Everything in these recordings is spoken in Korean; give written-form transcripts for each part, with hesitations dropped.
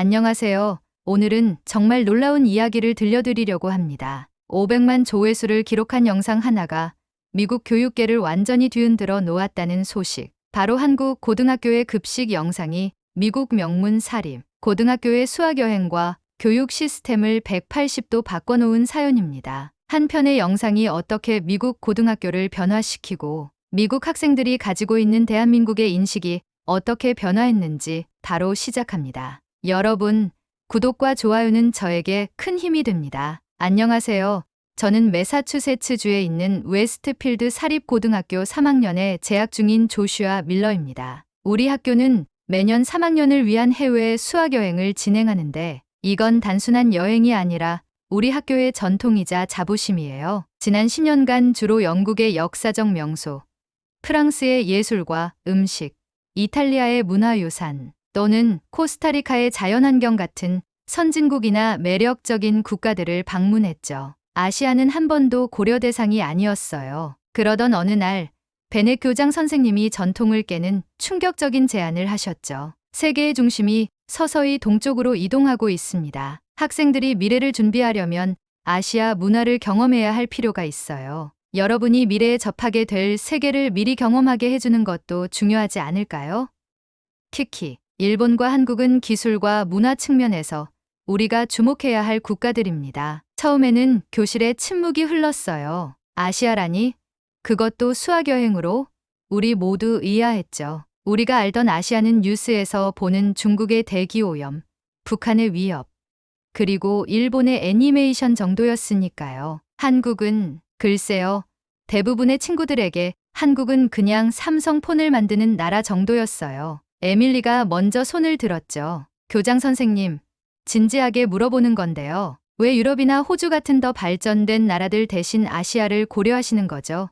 안녕하세요. 오늘은 정말 놀라운 이야기를 들려드리려고 합니다. 500만 조회수를 기록한 영상 하나가 미국 교육계를 완전히 뒤흔들어 놓았다는 소식. 바로 한국 고등학교의 급식 영상이 미국 명문 사립 고등학교의 수학여행과 교육 시스템을 180도 바꿔놓은 사연입니다. 한 편의 영상이 어떻게 미국 고등학교를 변화시키고 미국 학생들이 가지고 있는 대한민국의 인식이 어떻게 변화했는지 바로 시작합니다. 여러분, 구독과 좋아요는 저에게 큰 힘이 됩니다. 안녕하세요. 저는 매사추세츠주에 있는 웨스트필드 사립고등학교 3학년에 재학 중인 조슈아 밀러입니다. 우리 학교는 매년 3학년을 위한 해외 수학여행을 진행하는데 이건 단순한 여행이 아니라 우리 학교의 전통이자 자부심이에요. 지난 10년간 주로 영국의 역사적 명소, 프랑스의 예술과 음식, 이탈리아의 문화유산, 또는 코스타리카의 자연환경 같은 선진국이나 매력적인 국가들을 방문했죠. 아시아는 한 번도 고려 대상이 아니었어요. 그러던 어느 날 베넷 교장 선생님이 전통을 깨는 충격적인 제안을 하셨죠. 세계의 중심이 서서히 동쪽으로 이동하고 있습니다. 학생들이 미래를 준비하려면 아시아 문화를 경험해야 할 필요가 있어요. 여러분이 미래에 접하게 될 세계를 미리 경험하게 해주는 것도 중요하지 않을까요? 특히 일본과 한국은 기술과 문화 측면에서 우리가 주목해야 할 국가들입니다. 처음에는 교실에 침묵이 흘렀어요. 아시아라니? 그것도 수학여행으로? 우리 모두 의아했죠. 우리가 알던 아시아는 뉴스에서 보는 중국의 대기오염, 북한의 위협, 그리고 일본의 애니메이션 정도였으니까요. 한국은, 글쎄요, 대부분의 친구들에게 한국은 그냥 삼성폰을 만드는 나라 정도였어요. 에밀리가 먼저 손을 들었죠. 교장 선생님, 진지하게 물어보는 건데요. 왜 유럽이나 호주 같은 더 발전된 나라들 대신 아시아를 고려하시는 거죠?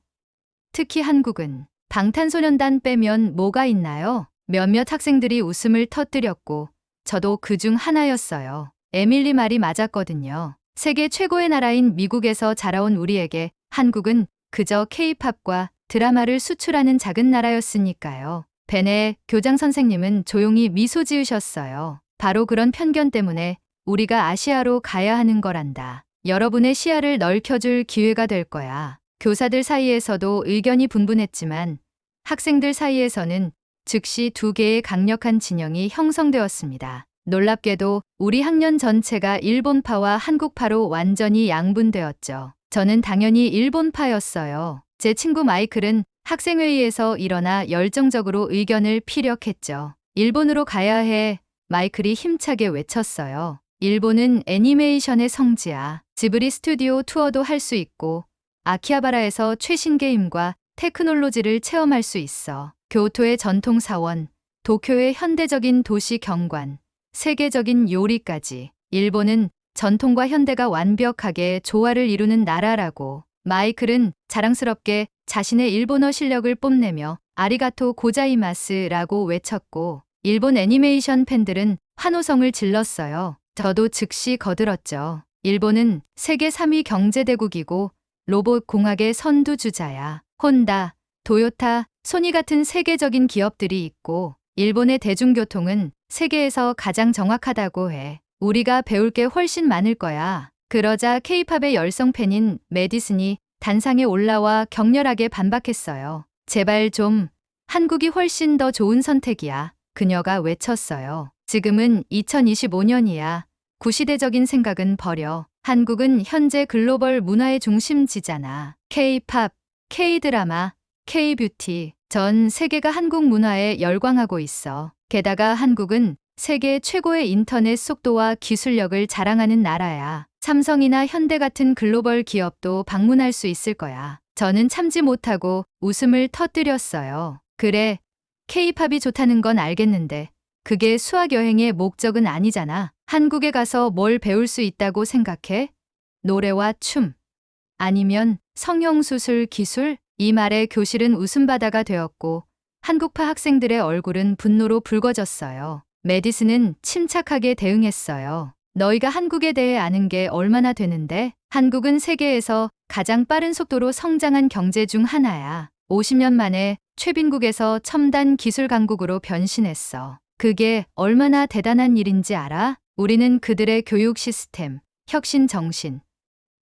특히 한국은 방탄소년단 빼면 뭐가 있나요? 몇몇 학생들이 웃음을 터뜨렸고 저도 그중 하나였어요. 에밀리 말이 맞았거든요. 세계 최고의 나라인 미국에서 자라온 우리에게 한국은 그저 K-팝과 드라마를 수출하는 작은 나라였으니까요. 베네 교장 선생님은 조용히 미소 지으셨어요. 바로 그런 편견 때문에 우리가 아시아로 가야 하는 거란다. 여러분의 시야를 넓혀줄 기회가 될 거야. 교사들 사이에서도 의견이 분분했지만 학생들 사이에서는 즉시 두 개의 강력한 진영이 형성되었습니다. 놀랍게도 우리 학년 전체가 일본파와 한국파로 완전히 양분되었죠. 저는 당연히 일본파였어요. 제 친구 마이클은 학생회의에서 일어나 열정적으로 의견을 피력했죠. 일본으로 가야 해. 마이클이 힘차게 외쳤어요. 일본은 애니메이션의 성지야. 지브리 스튜디오 투어도 할 수 있고 아키하바라에서 최신 게임과 테크놀로지를 체험할 수 있어. 교토의 전통 사원, 도쿄의 현대적인 도시 경관, 세계적인 요리까지. 일본은 전통과 현대가 완벽하게 조화를 이루는 나라라고. 마이클은 자랑스럽게 자신의 일본어 실력을 뽐내며 아리가토 고자이마스라고 외쳤고 일본 애니메이션 팬들은 환호성을 질렀어요. 저도 즉시 거들었죠. 일본은 세계 3위 경제대국이고 로봇 공학의 선두주자야. 혼다, 도요타, 소니 같은 세계적인 기업들이 있고 일본의 대중교통은 세계에서 가장 정확하다고 해. 우리가 배울 게 훨씬 많을 거야. 그러자 K-팝의 열성 팬인 메디슨이 단상에 올라와 격렬하게 반박했어요. 제발 좀, 한국이 훨씬 더 좋은 선택이야. 그녀가 외쳤어요. 지금은 2025년이야. 구시대적인 생각은 버려. 한국은 현재 글로벌 문화의 중심지잖아. K-팝, K-드라마, K-뷰티. 전 세계가 한국 문화에 열광하고 있어. 게다가 한국은 세계 최고의 인터넷 속도와 기술력을 자랑하는 나라야. 삼성이나 현대 같은 글로벌 기업도 방문할 수 있을 거야. 저는 참지 못하고 웃음을 터뜨렸어요. 그래, K-팝이 좋다는 건 알겠는데 그게 수학여행의 목적은 아니잖아. 한국에 가서 뭘 배울 수 있다고 생각해? 노래와 춤? 아니면 성형수술 기술? 이 말에 교실은 웃음바다가 되었고 한국파 학생들의 얼굴은 분노로 붉어졌어요. 메디슨은 침착하게 대응했어요. 너희가 한국에 대해 아는 게 얼마나 되는데? 한국은 세계에서 가장 빠른 속도로 성장한 경제 중 하나야. 50년 만에 최빈국에서 첨단 기술 강국으로 변신했어. 그게 얼마나 대단한 일인지 알아? 우리는 그들의 교육 시스템, 혁신 정신,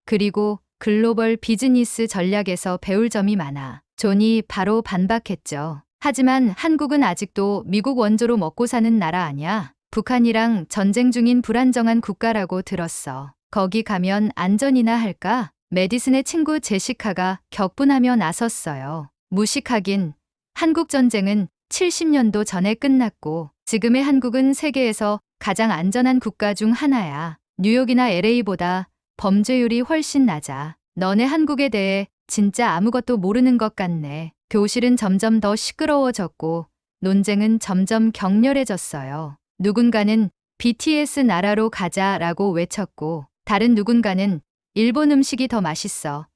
그리고 글로벌 비즈니스 전략에서 배울 점이 많아. 존이 바로 반박했죠. 하지만 한국은 아직도 미국 원조로 먹고 사는 나라 아니야. 북한이랑 전쟁 중인 불안정한 국가라고 들었어. 거기 가면 안전이나 할까? 메디슨의 친구 제시카가 격분하며 나섰어요. 무식하긴. 한국 전쟁은 70년도 전에 끝났고 지금의 한국은 세계에서 가장 안전한 국가 중 하나야. 뉴욕이나 LA보다 범죄율이 훨씬 낮아. 너네 한국에 대해 진짜 아무것도 모르는 것 같네. 교실은 점점 더 시끄러워졌고 논쟁은 점점 격렬해졌어요. 누군가는 BTS 나라로 가자라고 외쳤고 다른 누군가는 일본 음식이 더 맛있어.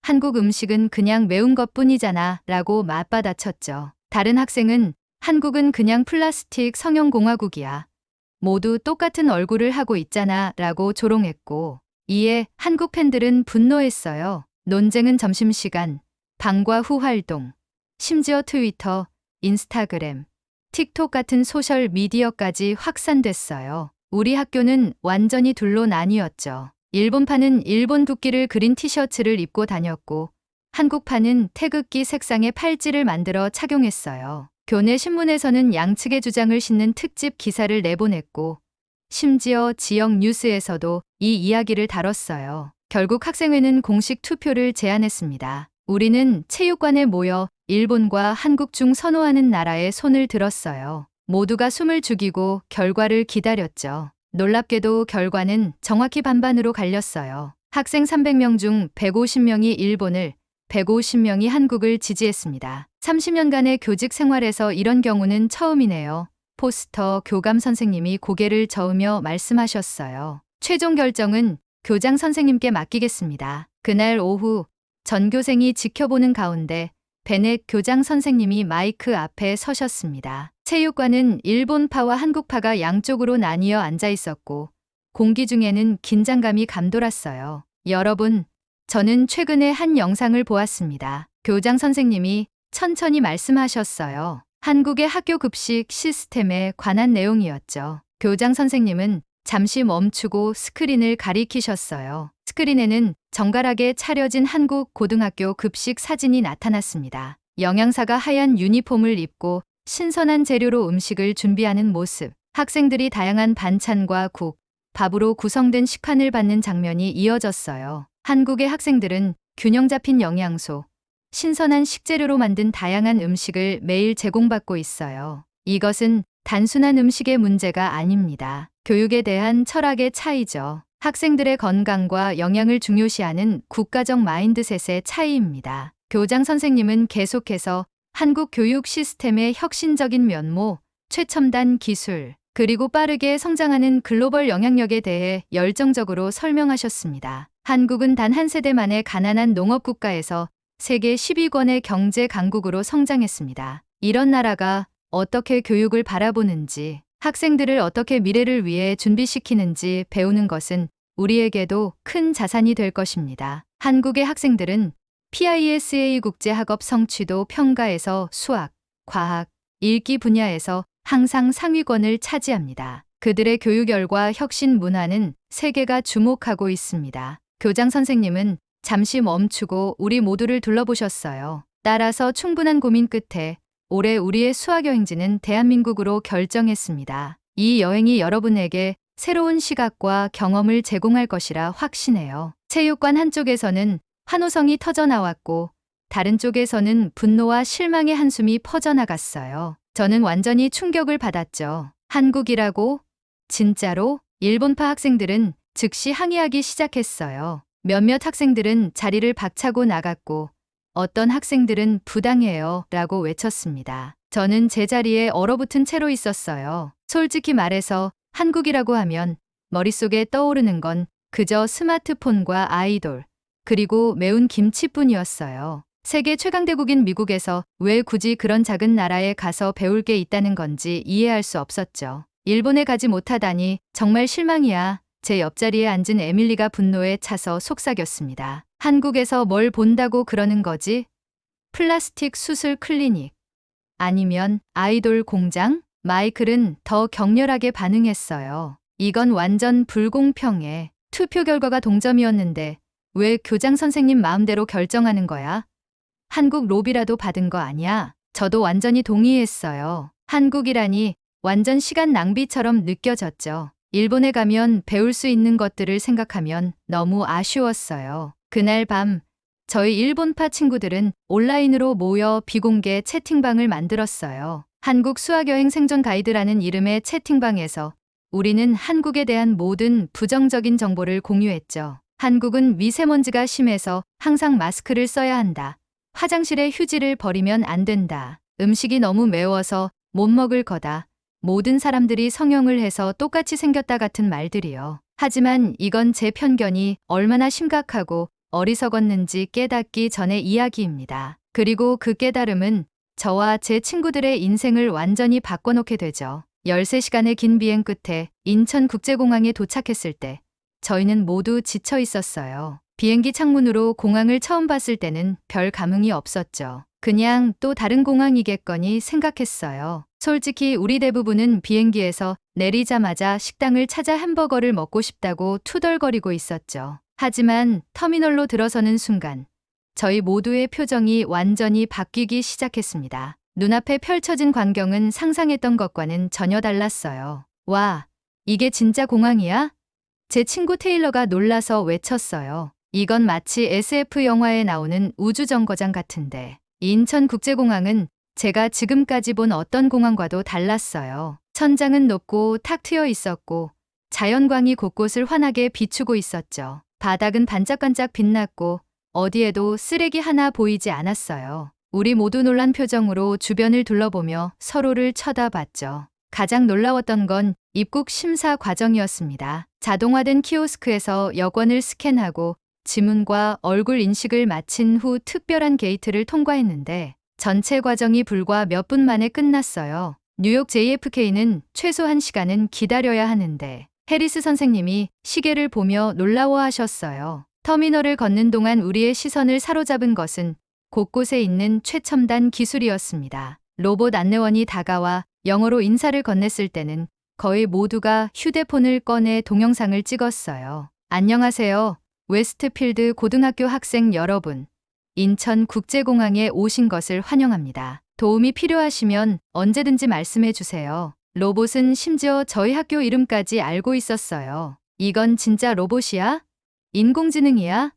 한국 음식은 그냥 매운 것뿐이잖아 라고 맞받아쳤죠. 다른 학생은 한국은 그냥 플라스틱 성형공화국이야. 모두 똑같은 얼굴을 하고 있잖아 라고 조롱했고 이에 한국 팬들은 분노했어요. 논쟁은 점심시간, 방과 후 활동, 심지어 트위터, 인스타그램, 틱톡 같은 소셜 미디어까지 확산됐어요. 우리 학교는 완전히 둘로 나뉘었죠. 일본파는 일본 국기를 그린 티셔츠를 입고 다녔고 한국파는 태극기 색상의 팔찌를 만들어 착용했어요. 교내 신문에서는 양측의 주장을 싣는 특집 기사를 내보냈고 심지어 지역 뉴스에서도 이 이야기를 다뤘어요. 결국 학생회는 공식 투표를 제안했습니다. 우리는 체육관에 모여 일본과 한국 중 선호하는 나라에 손을 들었어요. 모두가 숨을 죽이고 결과를 기다렸죠. 놀랍게도 결과는 정확히 반반으로 갈렸어요. 학생 300명 중 150명이 일본을, 150명이 한국을 지지했습니다. 30년간의 교직 생활에서 이런 경우는 처음이네요. 포스터 교감 선생님이 고개를 저으며 말씀하셨어요. 최종 결정은 교장 선생님께 맡기겠습니다. 그날 오후 전교생이 지켜보는 가운데 베넷 교장 선생님이 마이크 앞에 서셨습니다. 체육관은 일본파와 한국파가 양쪽으로 나뉘어 앉아 있었고 공기 중에는 긴장감이 감돌았어요. 여러분, 저는 최근에 한 영상을 보았습니다. 교장 선생님이 천천히 말씀하셨어요. 한국의 학교 급식 시스템에 관한 내용이었죠. 교장 선생님은 잠시 멈추고 스크린을 가리키셨어요. 스크린에는 정갈하게 차려진 한국 고등학교 급식 사진이 나타났습니다. 영양사가 하얀 유니폼을 입고 신선한 재료로 음식을 준비하는 모습, 학생들이 다양한 반찬과 국, 밥으로 구성된 식판을 받는 장면이 이어졌어요. 한국의 학생들은 균형 잡힌 영양소, 신선한 식재료로 만든 다양한 음식을 매일 제공받고 있어요. 이것은 단순한 음식의 문제가 아닙니다. 교육에 대한 철학의 차이죠. 학생들의 건강과 영양을 중요시하는 국가적 마인드셋의 차이입니다. 교장 선생님은 계속해서 한국 교육 시스템의 혁신적인 면모, 최첨단 기술, 그리고 빠르게 성장하는 글로벌 영향력에 대해 열정적으로 설명하셨습니다. 한국은 단 한 세대 만에 가난한 농업국가에서 세계 10위권의 경제 강국으로 성장했습니다. 이런 나라가 어떻게 교육을 바라보는지, 학생들을 어떻게 미래를 위해 준비시키는지 배우는 것은 우리에게도 큰 자산이 될 것입니다. 한국의 학생들은 PISA 국제학업 성취도 평가에서 수학, 과학, 읽기 분야에서 항상 상위권을 차지합니다. 그들의 교육열과 혁신 문화는 세계가 주목하고 있습니다. 교장 선생님은 잠시 멈추고 우리 모두를 둘러보셨어요. 따라서 충분한 고민 끝에 올해 우리의 수학여행지는 대한민국으로 결정했습니다. 이 여행이 여러분에게 새로운 시각과 경험을 제공할 것이라 확신해요. 체육관 한쪽에서는 환호성이 터져나왔고 다른 쪽에서는 분노와 실망의 한숨이 퍼져나갔어요. 저는 완전히 충격을 받았죠. 한국이라고? 진짜로? 일본파 학생들은 즉시 항의하기 시작했어요. 몇몇 학생들은 자리를 박차고 나갔고 어떤 학생들은 부당해요 라고 외쳤습니다. 저는 제자리에 얼어붙은 채로 있었어요. 솔직히 말해서 한국이라고 하면 머릿속에 떠오르는 건 그저 스마트폰과 아이돌, 그리고 매운 김치뿐이었어요. 세계 최강대국인 미국에서 왜 굳이 그런 작은 나라에 가서 배울 게 있다는 건지 이해할 수 없었죠. 일본에 가지 못하다니 정말 실망이야. 제 옆자리에 앉은 에밀리가 분노에 차서 속삭였습니다. 한국에서 뭘 본다고 그러는 거지? 플라스틱 수술 클리닉? 아니면 아이돌 공장? 마이클은 더 격렬하게 반응했어요. 이건 완전 불공평해. 투표 결과가 동점이었는데 왜 교장 선생님 마음대로 결정하는 거야? 한국 로비라도 받은 거 아니야? 저도 완전히 동의했어요. 한국이라니 완전 시간 낭비처럼 느껴졌죠. 일본에 가면 배울 수 있는 것들을 생각하면 너무 아쉬웠어요. 그날 밤 저희 일본파 친구들은 온라인으로 모여 비공개 채팅방을 만들었어요. 한국 수학여행 생존 가이드라는 이름의 채팅방에서 우리는 한국에 대한 모든 부정적인 정보를 공유했죠. 한국은 미세먼지가 심해서 항상 마스크를 써야 한다. 화장실에 휴지를 버리면 안 된다. 음식이 너무 매워서 못 먹을 거다. 모든 사람들이 성형을 해서 똑같이 생겼다 같은 말들이요. 하지만 이건 제 편견이 얼마나 심각하고 어리석었는지 깨닫기 전의 이야기입니다. 그리고 그 깨달음은 저와 제 친구들의 인생을 완전히 바꿔놓게 되죠. 13시간의 긴 비행 끝에 인천국제공항에 도착했을 때 저희는 모두 지쳐 있었어요. 비행기 창문으로 공항을 처음 봤을 때는 별 감흥이 없었죠. 그냥 또 다른 공항이겠거니 생각했어요. 솔직히 우리 대부분은 비행기에서 내리자마자 식당을 찾아 햄버거를 먹고 싶다고 투덜거리고 있었죠. 하지만 터미널로 들어서는 순간 저희 모두의 표정이 완전히 바뀌기 시작했습니다. 눈앞에 펼쳐진 광경은 상상했던 것과는 전혀 달랐어요. 와, 이게 진짜 공항이야? 제 친구 테일러가 놀라서 외쳤어요. 이건 마치 SF 영화에 나오는 우주정거장 같은데. 인천국제공항은 제가 지금까지 본 어떤 공항과도 달랐어요. 천장은 높고 탁 트여 있었고 자연광이 곳곳을 환하게 비추고 있었죠. 바닥은 반짝반짝 빛났고 어디에도 쓰레기 하나 보이지 않았어요. 우리 모두 놀란 표정으로 주변을 둘러보며 서로를 쳐다봤죠. 가장 놀라웠던 건 입국 심사 과정이었습니다. 자동화된 키오스크에서 여권을 스캔하고 지문과 얼굴 인식을 마친 후 특별한 게이트를 통과했는데 전체 과정이 불과 몇 분 만에 끝났어요. 뉴욕 JFK는 최소 1시간은 기다려야 하는데 해리스 선생님이 시계를 보며 놀라워하셨어요. 터미널을 걷는 동안 우리의 시선을 사로잡은 것은 곳곳에 있는 최첨단 기술이었습니다. 로봇 안내원이 다가와 영어로 인사를 건넸을 때는 거의 모두가 휴대폰을 꺼내 동영상을 찍었어요. 안녕하세요. 웨스트필드 고등학교 학생 여러분. 인천국제공항에 오신 것을 환영합니다. 도움이 필요하시면 언제든지 말씀해 주세요. 로봇은 심지어 저희 학교 이름까지 알고 있었어요. 이건 진짜 로봇이야? 인공지능이야?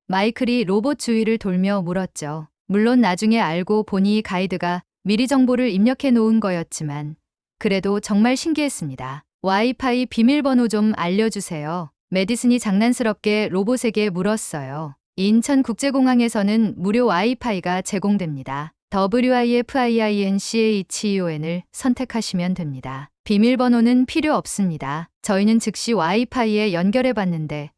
마이클이 로봇 주위를 돌며 물었죠. 물론 나중에 알고 보니 가이드가 미리 정보를 입력해 놓은 거였지만 그래도 정말 신기했습니다. 와이파이 비밀번호 좀 알려주세요. 메디슨이 장난스럽게 로봇에게 물었어요. 인천국제공항에서는 무료 와이파이가 제공됩니다. WIFINCHON을 선택하시면 됩니다. 비밀번호는 필요 없습니다. 저희는 즉시 와이파이에 연결해 봤는데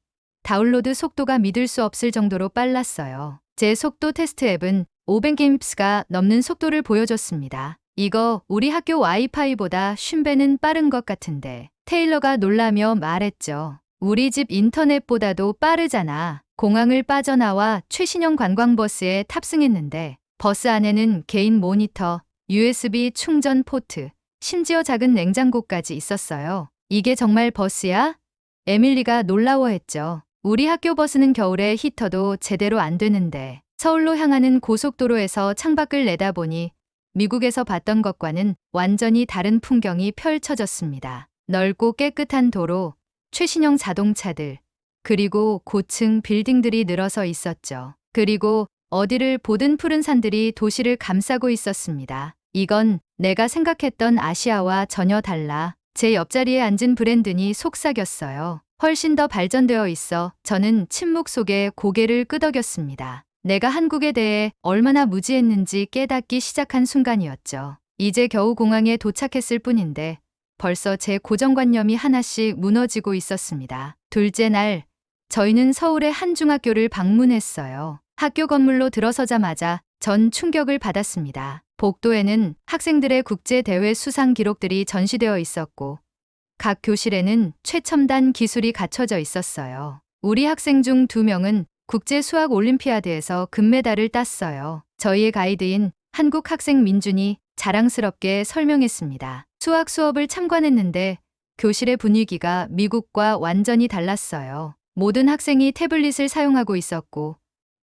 다운로드 속도가 믿을 수 없을 정도로 빨랐어요. 제 속도 테스트 앱은 500mps가 넘는 속도를 보여줬습니다. 이거 우리 학교 와이파이보다 50배는 빠른 것 같은데. 테일러가 놀라며 말했죠. 우리 집 인터넷보다도 빠르잖아. 공항을 빠져나와 최신형 관광버스에 탑승했는데 버스 안에는 개인 모니터, USB 충전 포트, 심지어 작은 냉장고까지 있었어요. 이게 정말 버스야? 에밀리가 놀라워했죠. 우리 학교 버스는 겨울에 히터도 제대로 안 되는데. 서울로 향하는 고속도로에서 창밖을 내다보니 미국에서 봤던 것과는 완전히 다른 풍경이 펼쳐졌습니다. 넓고 깨끗한 도로, 최신형 자동차들, 그리고 고층 빌딩들이 늘어서 있었죠. 그리고 어디를 보든 푸른 산들이 도시를 감싸고 있었습니다. 이건 내가 생각했던 아시아와 전혀 달라. 제 옆자리에 앉은 브랜든이 속삭였어요. 훨씬 더 발전되어 있어. 저는 침묵 속에 고개를 끄덕였습니다. 내가 한국에 대해 얼마나 무지했는지 깨닫기 시작한 순간이었죠. 이제 겨우 공항에 도착했을 뿐인데 벌써 제 고정관념이 하나씩 무너지고 있었습니다. 둘째 날, 저희는 서울의 한 중학교를 방문했어요. 학교 건물로 들어서자마자 전 충격을 받았습니다. 복도에는 학생들의 국제대회 수상 기록들이 전시되어 있었고 각 교실에는 최첨단 기술이 갖춰져 있었어요. 우리 학생 중 2명은 국제수학올림피아드에서 금메달을 땄어요. 저희의 가이드인 한국 학생 민준이 자랑스럽게 설명했습니다. 수학 수업을 참관했는데 교실의 분위기가 미국과 완전히 달랐어요. 모든 학생이 태블릿을 사용하고 있었고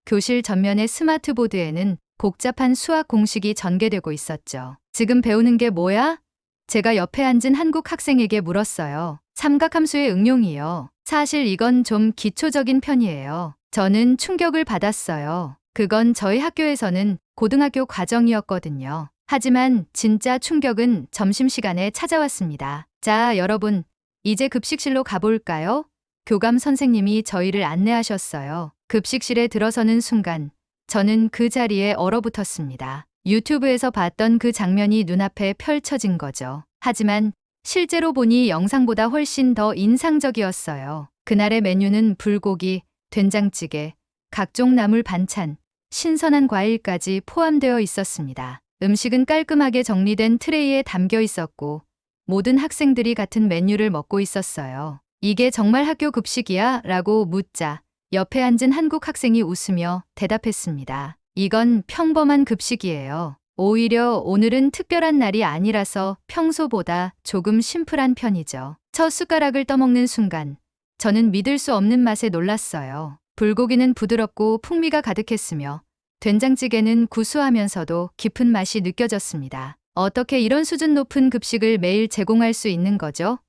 교실 전면의 스마트보드에는 복잡한 수학 공식이 전개되고 있었죠. 지금 배우는 게 뭐야? 제가 옆에 앉은 한국 학생에게 물었어요. 삼각함수의 응용이요. 사실 이건 좀 기초적인 편이에요. 저는 충격을 받았어요. 그건 저희 학교에서는 고등학교 과정이었거든요. 하지만 진짜 충격은 점심시간에 찾아왔습니다. 자, 여러분, 이제 급식실로 가볼까요? 교감 선생님이 저희를 안내하셨어요. 급식실에 들어서는 순간 저는 그 자리에 얼어붙었습니다. 유튜브에서 봤던 그 장면이 눈앞에 펼쳐진 거죠. 하지만 실제로 보니 영상보다 훨씬 더 인상적이었어요. 그날의 메뉴는 불고기, 된장찌개, 각종 나물 반찬, 신선한 과일까지 포함되어 있었습니다. 음식은 깔끔하게 정리된 트레이에 담겨 있었고 모든 학생들이 같은 메뉴를 먹고 있었어요. 이게 정말 학교 급식이야? 라고 묻자 옆에 앉은 한국 학생이 웃으며 대답했습니다. 이건 평범한 급식이에요. 오히려 오늘은 특별한 날이 아니라서 평소보다 조금 심플한 편이죠. 첫 숟가락을 떠먹는 순간 저는 믿을 수 없는 맛에 놀랐어요. 불고기는 부드럽고 풍미가 가득했으며 된장찌개는 구수하면서도 깊은 맛이 느껴졌습니다. 어떻게 이런 수준 높은 급식을 매일 제공할 수 있는 거죠?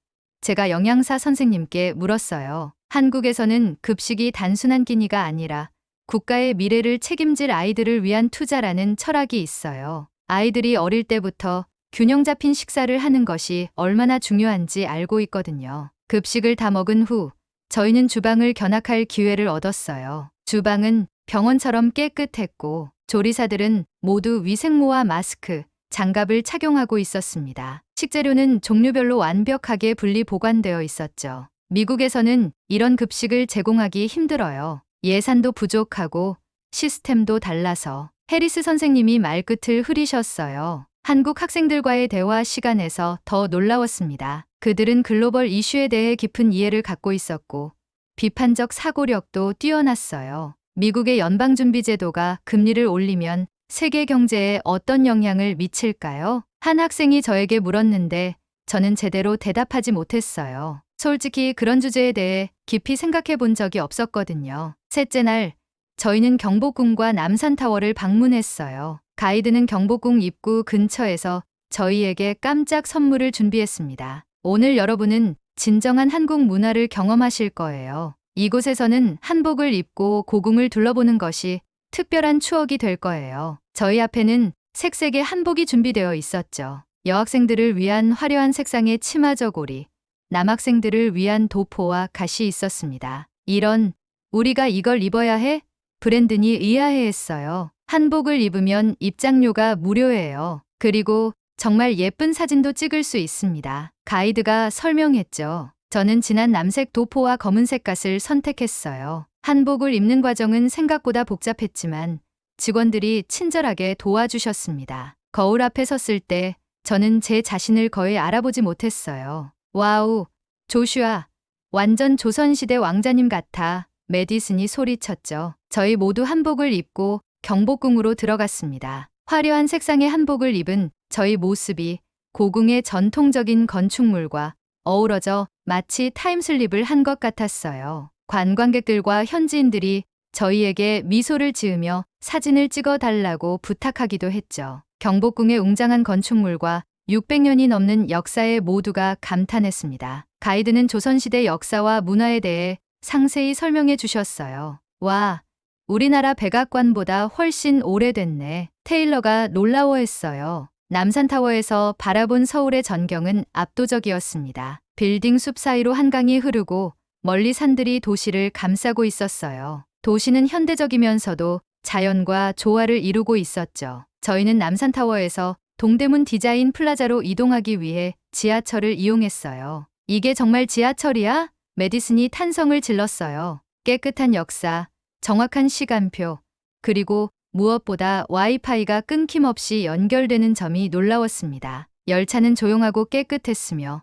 제가 영양사 선생님께 물었어요. 한국에서는 급식이 단순한 끼니가 아니라 국가의 미래를 책임질 아이들을 위한 투자라는 철학이 있어요. 아이들이 어릴 때부터 균형 잡힌 식사를 하는 것이 얼마나 중요한지 알고 있거든요. 급식을 다 먹은 후 저희는 주방을 견학할 기회를 얻었어요. 주방은 병원처럼 깨끗했고 조리사들은 모두 위생모와 마스크, 장갑을 착용하고 있었습니다. 식재료는 종류별로 완벽하게 분리 보관되어 있었죠. 미국에서는 이런 급식을 제공하기 힘들어요. 예산도 부족하고 시스템도 달라서. 해리스 선생님이 말끝을 흐리셨어요. 한국 학생들과의 대화 시간에서 더 놀라웠습니다. 그들은 글로벌 이슈에 대해 깊은 이해를 갖고 있었고 비판적 사고력도 뛰어났어요. 미국의 연방준비제도가 금리를 올리면 세계 경제에 어떤 영향을 미칠까요? 한 학생이 저에게 물었는데 저는 제대로 대답하지 못했어요. 솔직히 그런 주제에 대해 깊이 생각해 본 적이 없었거든요. 셋째 날, 저희는 경복궁과 남산타워를 방문했어요. 가이드는 경복궁 입구 근처에서 저희에게 깜짝 선물을 준비했습니다. 오늘 여러분은 진정한 한국 문화를 경험하실 거예요. 이곳에서는 한복을 입고 고궁을 둘러보는 것이 특별한 추억이 될 거예요. 저희 앞에는 색색의 한복이 준비되어 있었죠. 여학생들을 위한 화려한 색상의 치마 저고리, 남학생들을 위한 도포와 갓이 있었습니다. 우리가 이걸 입어야 해? 브랜든이 의아해했어요. 한복을 입으면 입장료가 무료예요. 그리고 정말 예쁜 사진도 찍을 수 있습니다. 가이드가 설명했죠. 저는 진한 남색 도포와 검은색 갓을 선택했어요. 한복을 입는 과정은 생각보다 복잡했지만 직원들이 친절하게 도와주셨습니다. 거울 앞에 섰을 때 저는 제 자신을 거의 알아보지 못했어요. 와우, 조슈아, 완전 조선시대 왕자님 같아. 메디슨이 소리쳤죠. 저희 모두 한복을 입고 경복궁으로 들어갔습니다. 화려한 색상의 한복을 입은 저희 모습이 고궁의 전통적인 건축물과 어우러져 마치 타임슬립을 한 것 같았어요. 관광객들과 현지인들이 저희에게 미소를 지으며 사진을 찍어 달라고 부탁하기도 했죠. 경복궁의 웅장한 건축물과 600년이 넘는 역사에 모두가 감탄했습니다. 가이드는 조선시대 역사와 문화에 대해 상세히 설명해 주셨어요. 와, 우리나라 백악관보다 훨씬 오래됐네. 테일러가 놀라워했어요. 남산타워에서 바라본 서울의 전경은 압도적이었습니다. 빌딩 숲 사이로 한강이 흐르고 멀리 산들이 도시를 감싸고 있었어요. 도시는 현대적이면서도 자연과 조화를 이루고 있었죠. 저희는 남산타워에서 동대문 디자인 플라자로 이동하기 위해 지하철을 이용했어요. 이게 정말 지하철이야? 메디슨이 탄성을 질렀어요. 깨끗한 역사, 정확한 시간표, 그리고 무엇보다 와이파이가 끊김없이 연결되는 점이 놀라웠습니다. 열차는 조용하고 깨끗했으며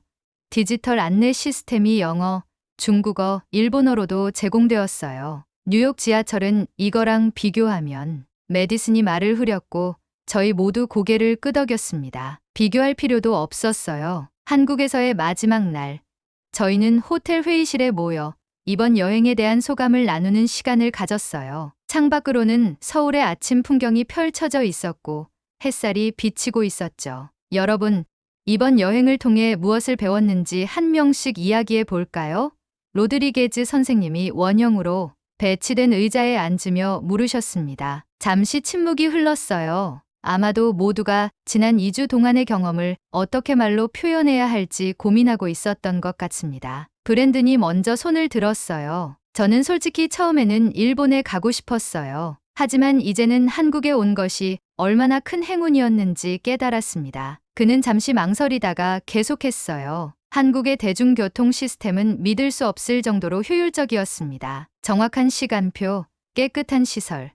디지털 안내 시스템이 영어, 중국어, 일본어로도 제공되었어요. 뉴욕 지하철은 이거랑 비교하면 메디슨이 말을 흐렸고 저희 모두 고개를 끄덕였습니다. 비교할 필요도 없었어요. 한국에서의 마지막 날, 저희는 호텔 회의실에 모여 이번 여행에 대한 소감을 나누는 시간을 가졌어요. 창밖으로는 서울의 아침 풍경이 펼쳐져 있었고 햇살이 비치고 있었죠. 여러분, 이번 여행을 통해 무엇을 배웠는지 한 명씩 이야기해 볼까요? 로드리게즈 선생님이 원형으로 배치된 의자에 앉으며 물으셨습니다. 잠시 침묵이 흘렀어요. 아마도 모두가 지난 2주 동안의 경험을 어떻게 말로 표현해야 할지 고민하고 있었던 것 같습니다. 브랜든이 먼저 손을 들었어요. 저는 솔직히 처음에는 일본에 가고 싶었어요. 하지만 이제는 한국에 온 것이 얼마나 큰 행운이었는지 깨달았습니다. 그는 잠시 망설이다가 계속했어요. 한국의 대중교통 시스템은 믿을 수 없을 정도로 효율적이었습니다. 정확한 시간표, 깨끗한 시설,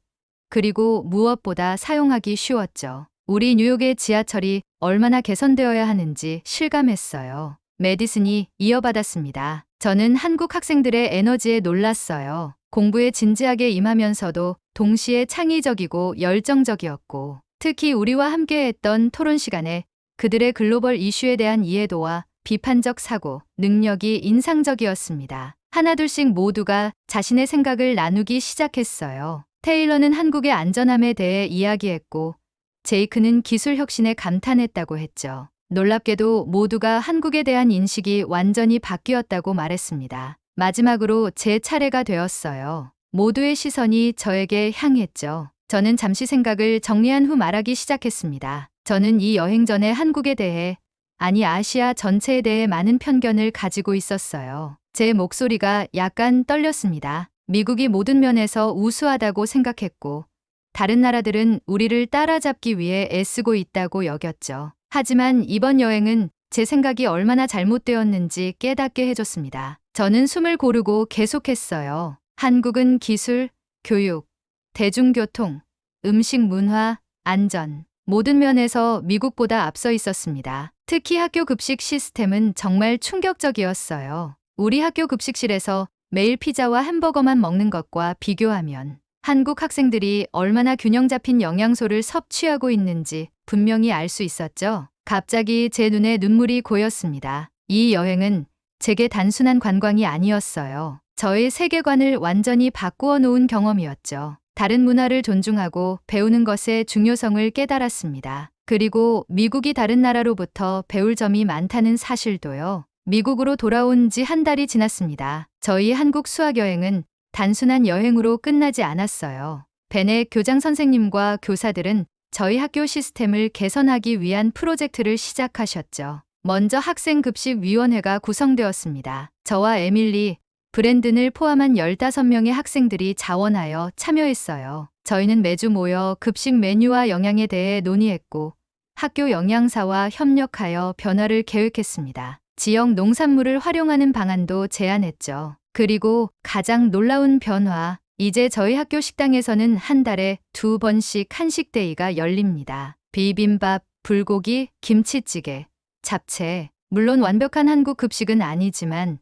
그리고 무엇보다 사용하기 쉬웠죠. 우리 뉴욕의 지하철이 얼마나 개선되어야 하는지 실감했어요. 메디슨이 이어받았습니다. 저는 한국 학생들의 에너지에 놀랐어요. 공부에 진지하게 임하면서도 동시에 창의적이고 열정적이었고, 특히 우리와 함께했던 토론 시간에 그들의 글로벌 이슈에 대한 이해도와 비판적 사고, 능력이 인상적이었습니다. 하나둘씩 모두가 자신의 생각을 나누기 시작했어요. 테일러는 한국의 안전함에 대해 이야기했고, 제이크는 기술 혁신에 감탄했다고 했죠. 놀랍게도 모두가 한국에 대한 인식이 완전히 바뀌었다고 말했습니다. 마지막으로 제 차례가 되었어요. 모두의 시선이 저에게 향했죠. 저는 잠시 생각을 정리한 후 말하기 시작했습니다. 저는 이 여행 전에 한국에 대해, 아니 아시아 전체에 대해 많은 편견을 가지고 있었어요. 제 목소리가 약간 떨렸습니다. 미국이 모든 면에서 우수하다고 생각했고, 다른 나라들은 우리를 따라잡기 위해 애쓰고 있다고 여겼죠. 하지만 이번 여행은 제 생각이 얼마나 잘못되었는지 깨닫게 해줬습니다. 저는 숨을 고르고 계속했어요. 한국은 기술, 교육, 대중교통, 음식 문화, 안전, 모든 면에서 미국보다 앞서 있었습니다. 특히 학교 급식 시스템은 정말 충격적이었어요. 우리 학교 급식실에서 매일 피자와 햄버거만 먹는 것과 비교하면 한국 학생들이 얼마나 균형 잡힌 영양소를 섭취하고 있는지 분명히 알 수 있었죠. 갑자기 제 눈에 눈물이 고였습니다. 이 여행은 제게 단순한 관광이 아니었어요. 저의 세계관을 완전히 바꾸어 놓은 경험이었죠. 다른 문화를 존중하고 배우는 것의 중요성을 깨달았습니다. 그리고 미국이 다른 나라로부터 배울 점이 많다는 사실도요. 미국으로 돌아온 지 한 달이 지났습니다. 저희 한국 수학여행은 단순한 여행으로 끝나지 않았어요. 베넷 교장 선생님과 교사들은 저희 학교 시스템을 개선하기 위한 프로젝트를 시작하셨죠. 먼저 학생급식위원회가 구성되었습니다. 저와 에밀리, 브랜든을 포함한 15명의 학생들이 자원하여 참여했어요. 저희는 매주 모여 급식 메뉴와 영양에 대해 논의했고, 학교 영양사와 협력하여 변화를 계획했습니다. 지역 농산물을 활용하는 방안도 제안했죠. 그리고 가장 놀라운 변화, 이제 저희 학교 식당에서는 한 달에 2번씩 한식데이가 열립니다. 비빔밥, 불고기, 김치찌개, 잡채. 물론 완벽한 한국 급식은 아니지만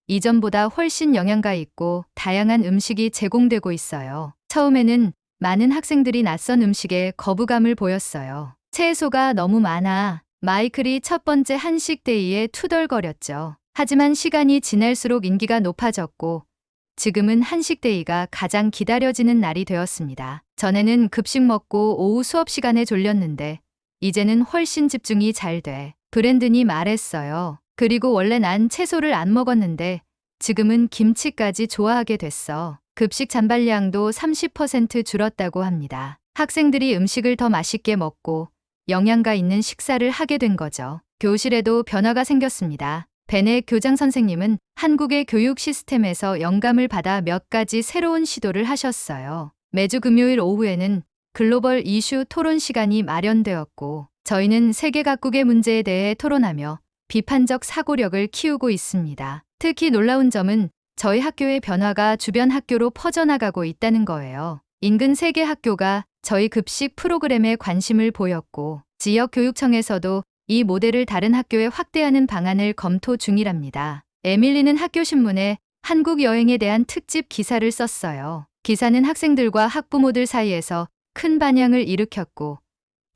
이전보다 훨씬 영양가 있고 다양한 음식이 제공되고 있어요. 처음에는 많은 학생들이 낯선 음식에 거부감을 보였어요. 채소가 너무 많아. 마이클이 첫 번째 한식데이에 투덜거렸죠. 하지만 시간이 지날수록 인기가 높아졌고 지금은 한식데이가 가장 기다려지는 날이 되었습니다. 전에는 급식 먹고 오후 수업 시간에 졸렸는데 이제는 훨씬 집중이 잘 돼. 브랜든이 말했어요. 그리고 원래 난 채소를 안 먹었는데 지금은 김치까지 좋아하게 됐어. 급식 잔발량도 30% 줄었다고 합니다. 학생들이 음식을 더 맛있게 먹고 영양가 있는 식사를 하게 된 거죠. 교실에도 변화가 생겼습니다. 베넷 교장 선생님은 한국의 교육 시스템에서 영감을 받아 몇 가지 새로운 시도를 하셨어요. 매주 금요일 오후에는 글로벌 이슈 토론 시간이 마련되었고 저희는 세계 각국의 문제에 대해 토론하며 비판적 사고력을 키우고 있습니다. 특히 놀라운 점은 저희 학교의 변화가 주변 학교로 퍼져나가고 있다는 거예요. 인근 3개 학교가 저희 급식 프로그램에 관심을 보였고 지역교육청에서도 이 모델을 다른 학교에 확대하는 방안을 검토 중이랍니다. 에밀리는 학교 신문에 한국 여행에 대한 특집 기사를 썼어요. 기사는 학생들과 학부모들 사이에서 큰 반향을 일으켰고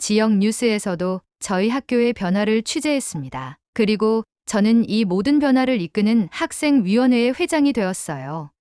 지역 뉴스에서도 저희 학교의 변화를 취재했습니다. 그리고 저는 이 모든 변화를 이끄는 학생위원회의 회장이 되었어요.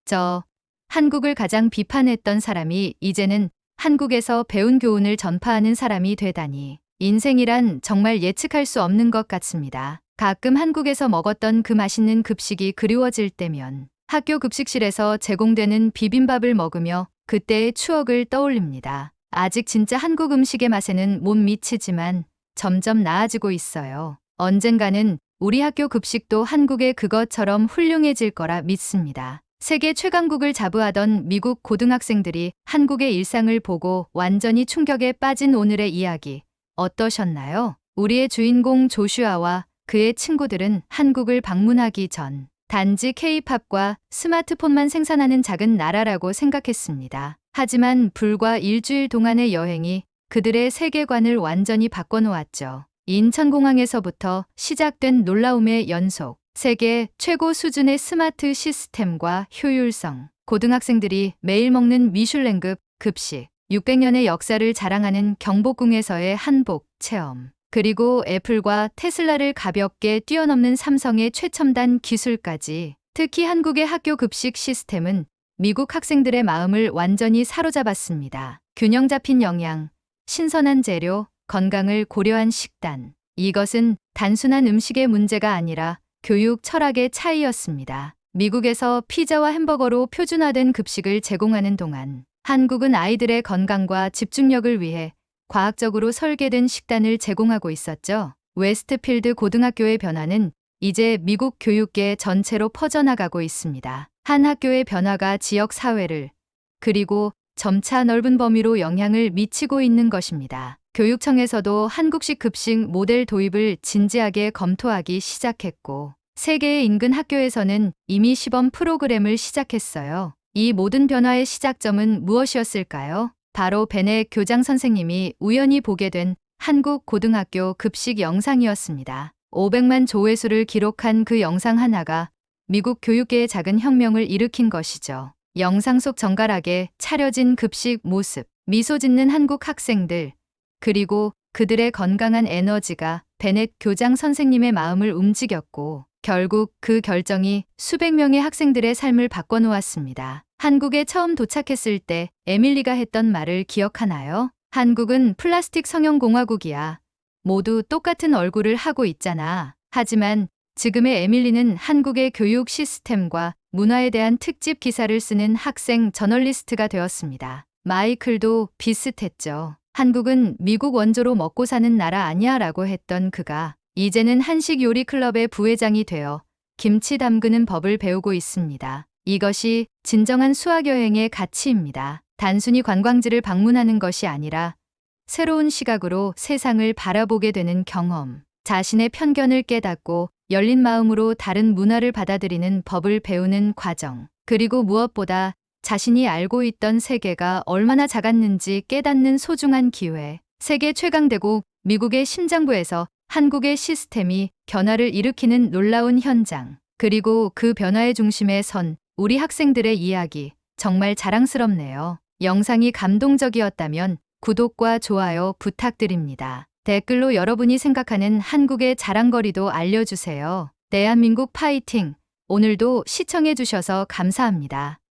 한국을 가장 비판했던 사람이 이제는 한국에서 배운 교훈을 전파하는 사람이 되다니. 인생이란 정말 예측할 수 없는 것 같습니다. 가끔 한국에서 먹었던 그 맛있는 급식이 그리워질 때면 학교 급식실에서 제공되는 비빔밥을 먹으며 그때의 추억을 떠올립니다. 아직 진짜 한국 음식의 맛에는 못 미치지만 점점 나아지고 있어요. 언젠가는 우리 학교 급식도 한국의 그것처럼 훌륭해질 거라 믿습니다. 세계 최강국을 자부하던 미국 고등학생들이 한국의 일상을 보고 완전히 충격에 빠진 오늘의 이야기 어떠셨나요? 우리의 주인공 조슈아와 그의 친구들은 한국을 방문하기 전 단지 K-팝과 스마트폰만 생산하는 작은 나라라고 생각했습니다. 하지만 불과 일주일 동안의 여행이 그들의 세계관을 완전히 바꿔놓았죠. 인천공항에서부터 시작된 놀라움의 연속. 세계 최고 수준의 스마트 시스템과 효율성. 고등학생들이 매일 먹는 미슐랭급 급식. 600년의 역사를 자랑하는 경복궁에서의 한복 체험. 그리고 애플과 테슬라를 가볍게 뛰어넘는 삼성의 최첨단 기술까지. 특히 한국의 학교 급식 시스템은 미국 학생들의 마음을 완전히 사로잡았습니다. 균형 잡힌 영양, 신선한 재료, 건강을 고려한 식단. 이것은 단순한 음식의 문제가 아니라 교육 철학의 차이였습니다. 미국에서 피자와 햄버거로 표준화된 급식을 제공하는 동안 한국은 아이들의 건강과 집중력을 위해 과학적으로 설계된 식단을 제공하고 있었죠. 웨스트필드 고등학교의 변화는 이제 미국 교육계 전체로 퍼져나가고 있습니다. 한 학교의 변화가 지역 사회를 그리고 점차 넓은 범위로 영향을 미치고 있는 것입니다. 교육청에서도 한국식 급식 모델 도입을 진지하게 검토하기 시작했고 세계의 인근 학교에서는 이미 시범 프로그램을 시작했어요. 이 모든 변화의 시작점은 무엇이었을까요? 바로 베넷 교장 선생님이 우연히 보게 된 한국 고등학교 급식 영상이었습니다. 500만 조회수를 기록한 그 영상 하나가 미국 교육계의 작은 혁명을 일으킨 것이죠. 영상 속 정갈하게 차려진 급식 모습, 미소 짓는 한국 학생들, 그리고 그들의 건강한 에너지가 베넷 교장 선생님의 마음을 움직였고 결국 그 결정이 수백 명의 학생들의 삶을 바꿔놓았습니다. 한국에 처음 도착했을 때 에밀리가 했던 말을 기억하나요? 한국은 플라스틱 성형공화국이야. 모두 똑같은 얼굴을 하고 있잖아. 하지만 지금의 에밀리는 한국의 교육 시스템과 문화에 대한 특집 기사를 쓰는 학생 저널리스트가 되었습니다. 마이클도 비슷했죠. 한국은 미국 원조로 먹고 사는 나라 아니야 라고 했던 그가 이제는 한식 요리 클럽의 부회장이 되어 김치 담그는 법을 배우고 있습니다. 이것이 진정한 수학여행의 가치입니다. 단순히 관광지를 방문하는 것이 아니라 새로운 시각으로 세상을 바라보게 되는 경험. 자신의 편견을 깨닫고 열린 마음으로 다른 문화를 받아들이는 법을 배우는 과정. 그리고 무엇보다 자신이 알고 있던 세계가 얼마나 작았는지 깨닫는 소중한 기회. 세계 최강대국 미국의 심장부에서 한국의 시스템이 변화를 일으키는 놀라운 현장. 그리고 그 변화의 중심에 선 우리 학생들의 이야기. 정말 자랑스럽네요. 영상이 감동적이었다면 구독과 좋아요 부탁드립니다. 댓글로 여러분이 생각하는 한국의 자랑거리도 알려주세요. 대한민국 파이팅! 오늘도 시청해주셔서 감사합니다.